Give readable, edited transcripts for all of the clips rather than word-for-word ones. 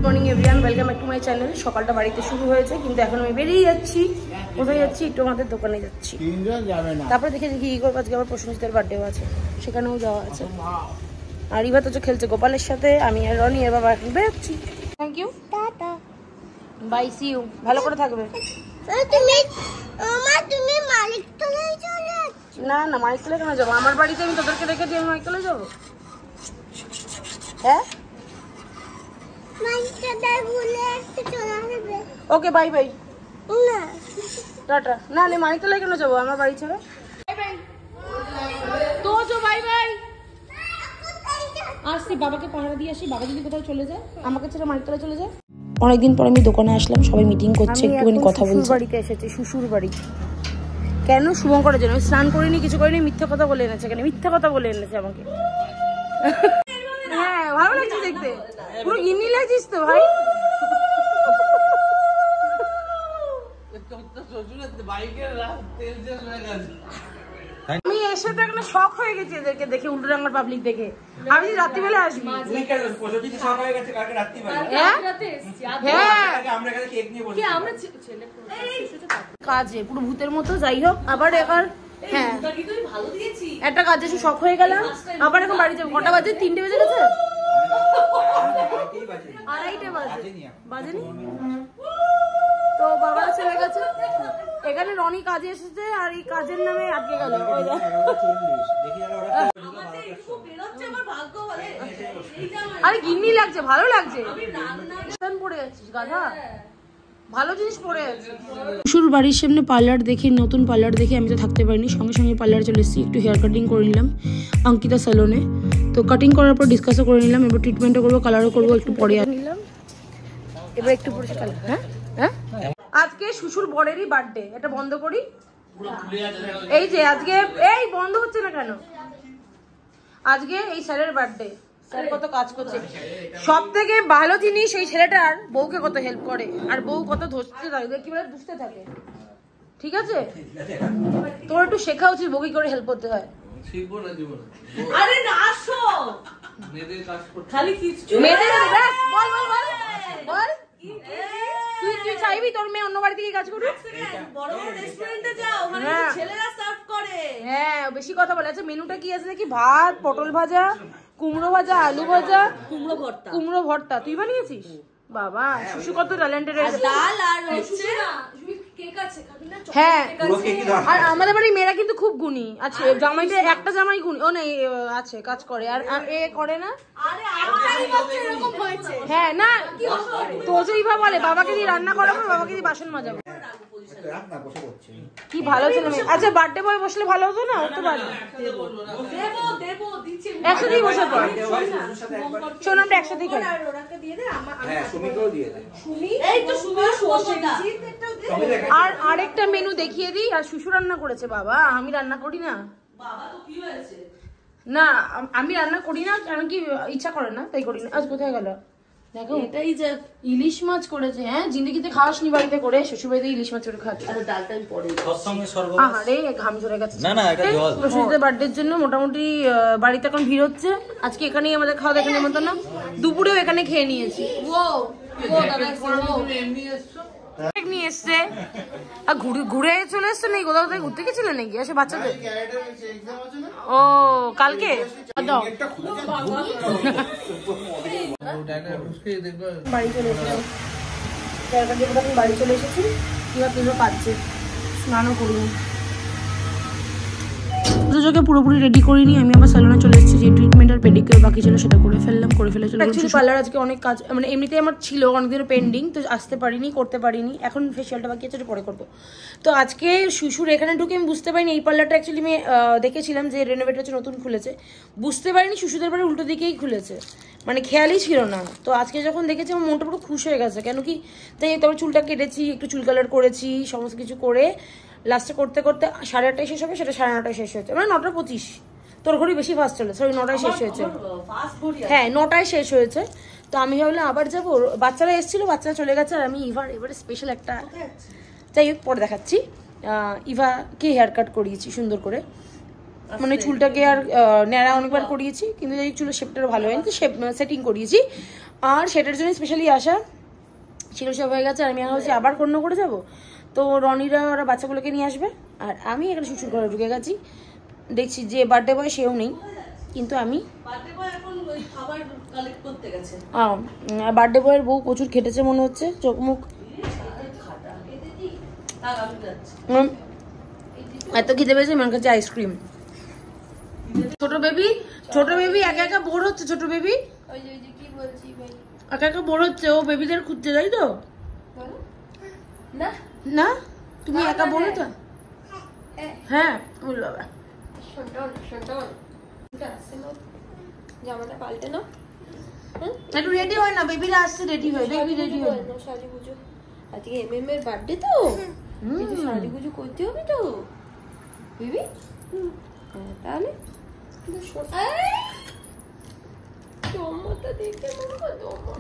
Morning everyone, welcome back to my channel. সকালটা বাড়িতে শুরু হয়েছে, কিন্তু এখন আমি বেরিয়ে যাচ্ছি। কোথায় যাচ্ছি? একটু আমাদের দোকানে যাচ্ছি। তারপরে দেখে দেখি কি করবো, আজকে আবার প্রসেনজিতের বার্থডেও আছে, সেখানেও যাওয়া আছে। আর ইভা তো খেলছে গোপালের সাথে, আমি আর রনি এর বাবা এখন বেরোচ্ছি। Thank you, tata, bye, see you. ভালো করে থাকবে। তুমি মালিকতলায় চলে যাচ্ছ? না না, মালিকতলায় কেন যাবো? আমার বাড়িতে আমি তোদেরকে রেখে দিয়ে আমি মালিকতলায় যাবো? হ্যাঁ, ওকে, বাই বাই, টাটা। না না, মানিকতলায় কেন যাবো আমার বাড়ি ছেড়ে? বাই বাই তো, বাই বাই। আসছি, বাবাকে পাহারা দিয়ে আসি। বাবা যদি কোথাও চলে যায়, আমাকে ছেড়ে মানিকতলায় চলে যায়। অনেকদিন পর আমি দোকানে আসলাম, সবাই মিটিং করছে, একটুখানি কথা বলছি। বাড়িতে এসেছি, শ্বশুর বাড়ি। কেন? শুভঙ্করের জন্য। স্নান করিনি, কিছু করিনি, মিথ্যা কথা বলে এনেছে। কেন মিথ্যা কথা বলে এনেছে আমাকে? হ্যাঁ, ভালো লাগছে দেখতে, পুরো গিন্নি লাগছিস তো ভাই। আমি এসে তো একটা শখ হয়ে গেছি এদেরকে দেখে, উল্টোডাঙ্গার পাবলিক দেখে। আমি রাত্রিবেলা আসবি। কাজে পুরো ভূতের মতো। যাই হোক, আবার এবার হ্যাঁ একটা কাজে শখ হয়ে গেলাম। আবার এখন বাড়ি যাবো। কটা বাজে? 3টে বেজে গেছে, 2:30 বাজেনি তো। বাবারা চলে গেছে। এখানে রনি কাজে এসেছে, আর এই কাজের নামে আটকে গেল। আরে গিন্নি লাগছে, ভালো লাগছে। পড়ে যাচ্ছিস গাধা, ভালো জিনিস পড়ে আছে। শ্বশুর বাড়ির সামনে পার্লার দেখে, নতুন পার্লার দেখে আমি তো থাকতে পারিনি, সঙ্গে সঙ্গে পার্লার চলে এসেছি। একটু হেয়ার কাটিং করে নিলাম অঙ্কিতা স্যালনে। তো কাটিং করার পর ডিসকাসও করে নিলাম। এবার ট্রিটমেন্টও করবো, কালারও করবো, একটু পরে নিলাম। এবার একটু পরে কালার। হ্যাঁ হ্যাঁ, আজকে শ্বশুর বরেরই বার্থডে। এটা বন্ধ করি। এই যে আজকে, এই বন্ধ হচ্ছে না কেন? আজকে এই স্যারের বার্থডে। স্যার কত কাজ করছে। সব থেকে ভালো জিনিস, এই ছেলেটার বউকে কত হেল্প করে, আর বউ কত ধরতে থাকে, কি বলে দুষ্টে থাকে। ঠিক আছে, তোর একটু শেখা উচিত বউ কি করে হেল্প করতে হয়। আরে না, আসো মেয়েদের কাজ করতে, খালি কিছু মেয়েদের ব্যাস। বল বল বল বল। তুই চাইবি তোর মেয়ে অন্য বাড়ি থেকে কাজ করবে? বড় বড় রেস্টুরেন্টে যাও, ওখানে ছেলেরা সার্ভ করে। হ্যাঁ, বেশি কথা বলে। আচ্ছা, মেনুটা কি আছে দেখি? ভাত, পটল ভাজা, কুমড়ো ভাজা, আলু ভাজা, কুমড়ো ভর্তা। তুই বানিয়েছিস? বাবা, শিশু কত ট্যালেন্টেড। ডাল আর কেক আছে, হ্যাঁ। আর আমাদের বাড়ির মেয়েরা কিন্তু খুব গুণী আছে। জামাইটা একটা জামাই গুণী, ও নেই আছে, কাজ করে। আর এ করে না। হ্যাঁ না, তোজইভা বলে বাবাকে দিয়ে রান্না করাবো, বাবাকে দিয়ে বাসন মাজাবো। কি ভালো ছেলে মেয়ে। আচ্ছা, বার্থডে বয় বসলে ভালো হতো না? তো একসাথেই বসে পড়, শোন, আমরা একসাথেই খাই। আর আরেকটা মেনু দেখিয়ে দিই। আর শুশু রান্না করেছে। বাবা, আমি রান্না করি না। না, আমি রান্না করি না, কারণ কি ইচ্ছা করে না, তাই করি না। আজ কোথায় গেল? দেখো, এটাই যে ইলিশ মাছ করেছে। হ্যাঁ, জিন্দগিতে খাওয়াসনি বাড়িতে করে, শ্বশুর বাড়িতে ইলিশ মাছ করে খাচ্ছে। ডালটা পরে আরে ঘাম ঝরে গেছে। প্রসেনজিতের বার্থডের জন্য মোটামুটি বাড়িতে এখন ভিড় হচ্ছে। আজকে এখানেই আমাদের খাওয়া দাওয়া মতো না, দুপুরেও এখানে খেয়ে নিয়েছি। নিয়ে এসছে আর ঘুরে চলে এসছে। নাকি কোথাও থেকে ঘুরতে গেছিলেন নাকি? আসে বাচ্চাদের। ও, কালকে বাড়ি চলে এসেছি। বাড়ি চলে এসেছি। কিবা কাঁদছে, স্নানও করিনি। দুজনকে পুরোপুরি রেডি করিনি। আমি আবার স্যালনে চলে এসেছি। যে ট্রিটমেন্ট আর পেডিকিউর বাকি ছিল সেটা করে ফেলে চলে এসেছি। পার্লার আজকে অনেক কাজ, মানে এমনিতে আমার ছিল অনেকদিনের পেন্ডিং, তো আসতে পারিনি, করতে পারিনি। এখন ফেশিয়ালটা বাকি আছে, পরে করবো। তো আজকে শ্বশুর এখানে ঢুকে আমি বুঝতে পারিনি এই পার্লারটা অ্যাকচুয়ালি আমি দেখেছিলাম যে রেনোভেট হচ্ছে, নতুন খুলেছে। বুঝতে পারিনি শ্বশুরদের বাড়ি উল্টো দিকেই খুলেছে, মানে খেয়ালই ছিল না। তো আজকে যখন দেখেছি আমার মনটা পুরো খুশি হয়ে গেছে। কেন কি, তাই তারপর চুলটা কেটেছি, একটু চুল কালার করেছি, সমস্ত কিছু করে লাস্টে করতে করতে 8:30 শেষ হবে, সেটা 9:30 শেষ হয়েছে, মানে 9:25। তোর ঘড়ি বেশি ফাস্ট চলে, সরি 9টায় শেষ হয়েছে। হ্যাঁ, 9টায় শেষ হয়েছে। তো আমি ভাবলাম আবার যাবো, বাচ্চারা এসেছিল, বাচ্চারা চলে গেছে। আর আমি এবারে স্পেশাল একটা, যাই হোক পরে দেখাচ্ছি, ইভাকে হেয়ার কাট করিয়েছি সুন্দর করে। মানে চুলটাকে আর ন্যাড়া অনেকবার করিয়েছি, কিন্তু এই চুলের শেপটা ভালো হয়নি, তো শেপ সেটিং করিয়েছি। আর সেটার জন্য স্পেশালি আসা ছিল, সব হয়ে গেছে। আর আমি এখন হচ্ছে আবার কন্য করে যাবো, তো রনিরা ওরা বাচ্চাগুলোকে নিয়ে আসবে, আর আমি এখানে শুশুর করে ঢুকে গেছি। দেখছি যে বার্থডে বয় সেও নেই, কিন্তু আমি বার্থডে বয়ের বউ প্রচুর খেটেছে মনে হচ্ছে, চোখ মুখ এত খিদে পেয়েছে, মনে কাছে আইসক্রিম। ছোট বেবি একা একা বোর হচ্ছে, ছোট বেবি একা একা বোর হচ্ছে, ও বেবিদের খুঁজছে, তাই তো? না তুমি একা বোর হতো? হ্যাঁ বল বাবা। জামাটা পাল্টে না, একটু রেডি হয় না, বেবিরা আসছে, রেডি হয়, বেবি রেডি হয় না। সাজি পুজো আজকে এমএম এর বার্থডে তো, সাজি পুজো করতে হবে তো বেবি। তাহলে দেখে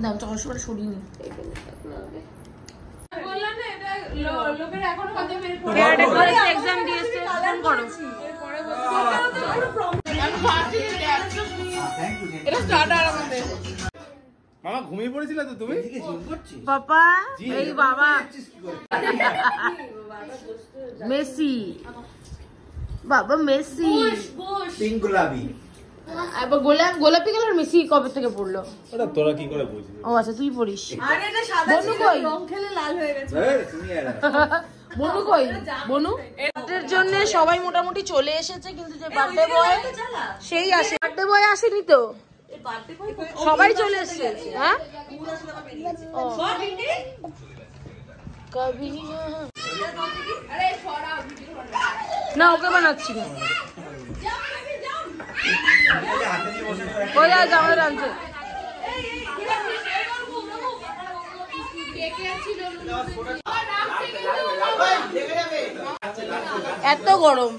দাম তো কষ্ট করে সরিয়ে এক্সাম দিয়েছে, ফোন করো। মামা ঘুমিয়ে পড়েছিল তো তুমি? পাপা এই বাবা মেসি, বাবা মেসি পিঙ্ক গোলাপি। গোলাপি কালার মেসি কবে থেকে পড়লো? ওটা তোরা কি করে বুঝবি? ও আচ্ছা তুই পড়িস। আরে এটা সাদা ছিল, রং খেলে লাল হয়ে গেছে। তুমি এরা বনু কই? বনু এর জন্য সবাই মোটামুটি চলে এসেছে, কিন্তু যে বার্থডে বয় সেই আসে, বার্থডে বয় আসেনি তো, সবাই চলে এসেছে। হ্যাঁ না ওকে বানাচ্ছি না, ওই আজ আমাদের আনছে। এত গরম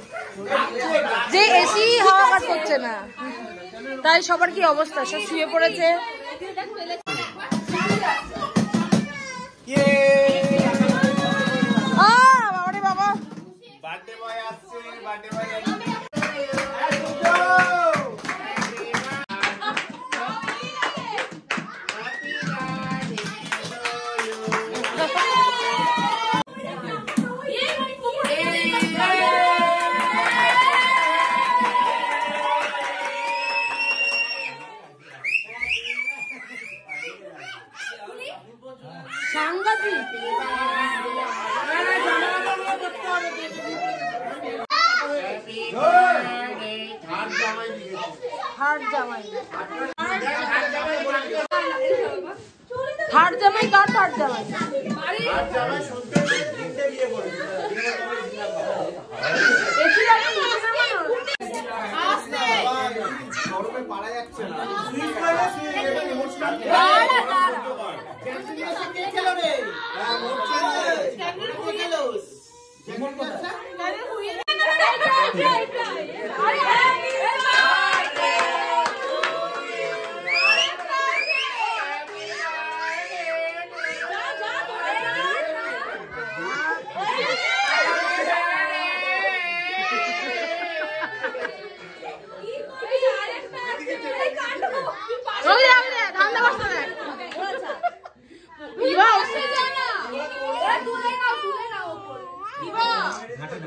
যে এসি হাওয়া কাজ করছে না, তাই সবার কি অবস্থা, সব শুয়ে পড়েছে। বাবারে বাবা, বার্থডে বয় আসছে, বার্থডে বয় সাংঘাতিক। থার্ড জামাই কার? থার্ড জামাই পারা যাচ্ছে না।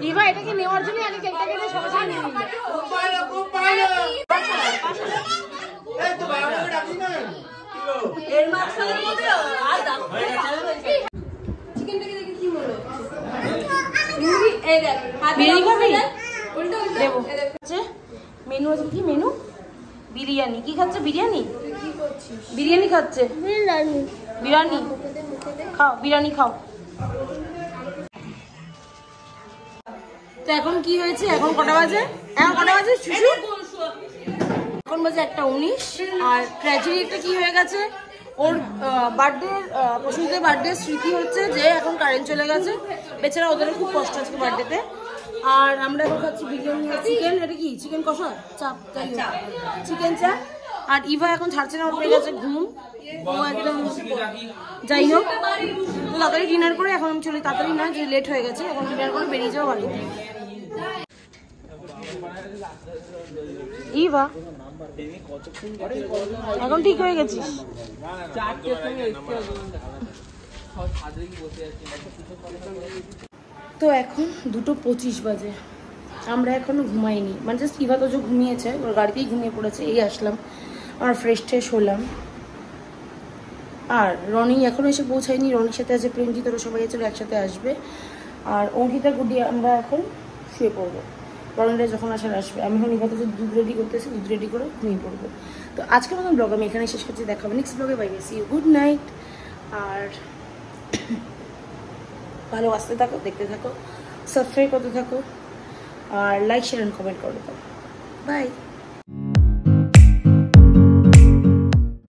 ইভা এটাকে নেওয়ার জন্য আগে কেকটা কেটে সবাই নিয়ে নিল। এর মাঝখানের মধ্যে আর দাও চিকেনটাকে দেখে কি মনে হচ্ছে? এই দেখ বিরিয়ানি খাবি? উল্টো উল্টো দেবো। মেনু আছে কি? মেনু বিরিয়ানি। কি খাচ্ছে? বিরিয়ানি। কি করছিস? বিরিয়ানি খাচ্ছে। বিরিয়ানি খাও, বিরিয়ানি খাও। তো এখন কি হয়েছে? এখন কটা বাজে? এখন কটা বাজে শুশু? এখন বাজে 1:19। আর ট্র্যাজেডিটা কি হয়ে গেছে, ওর বার্থডে, প্রসূতিদের বার্থডে স্মৃতি হচ্ছে যে এখন কারেন্ট চলে গেছে, বেচারা ওদেরও খুব কষ্ট আজকে বার্থডেতে। আর আমরা এখন খাচ্ছি বিরিয়ানি আর চিকেন। এটা কি চিকেন কষা চাপ? যাই হোক চিকেন চাপ। আর ইভা এখন ছাড়ছে না, ওর পেয়ে গেছে ঘুম, ও একদম। যাই হোক তো তাড়াতাড়ি ডিনার করে এখন আমি চলি, তাড়াতাড়ি না যে লেট হয়ে গেছে, এখন ডিনার করে বেরিয়ে যাবো বাড়িতে। ইভা এখন ঠিক হয়ে গেছিস? তো এখন 2:25 বাজে, আমরা এখনো ঘুমাইনি, মানে জাস্ট ইভা তো যে ঘুমিয়েছে, ওর গাড়িতেই ঘুমিয়ে পড়েছে। এই আসলাম, আমার ফ্রেশ ট্রেশ হলাম। আর রনি এখনো এসে পৌঁছায়নি, রনির সাথে আছে প্রেমজিৎ, ওরা সবাই আছে একসাথে আসবে। আর অঙ্কিতা গুডি আমরা এখন শুয়ে পড়বো, রনিরা যখন আসার আসবে। আমি এখন ইভাতে দুধ রেডি করতেছি, দুধ রেডি করে ঘুমিয়ে পড়বো। তো আজকের মতন ব্লগ আমি এখানে শেষ করছি, দেখাবো নেক্সট ব্লগে। Bye bye, see you, good night. আর ভালো আসতে থাকো, দেখতে থাকো, সাবস্ক্রাইব করতে থাকো, আর লাইক শেয়ার অ্যান্ড কমেন্ট করতে থাকো। বাই।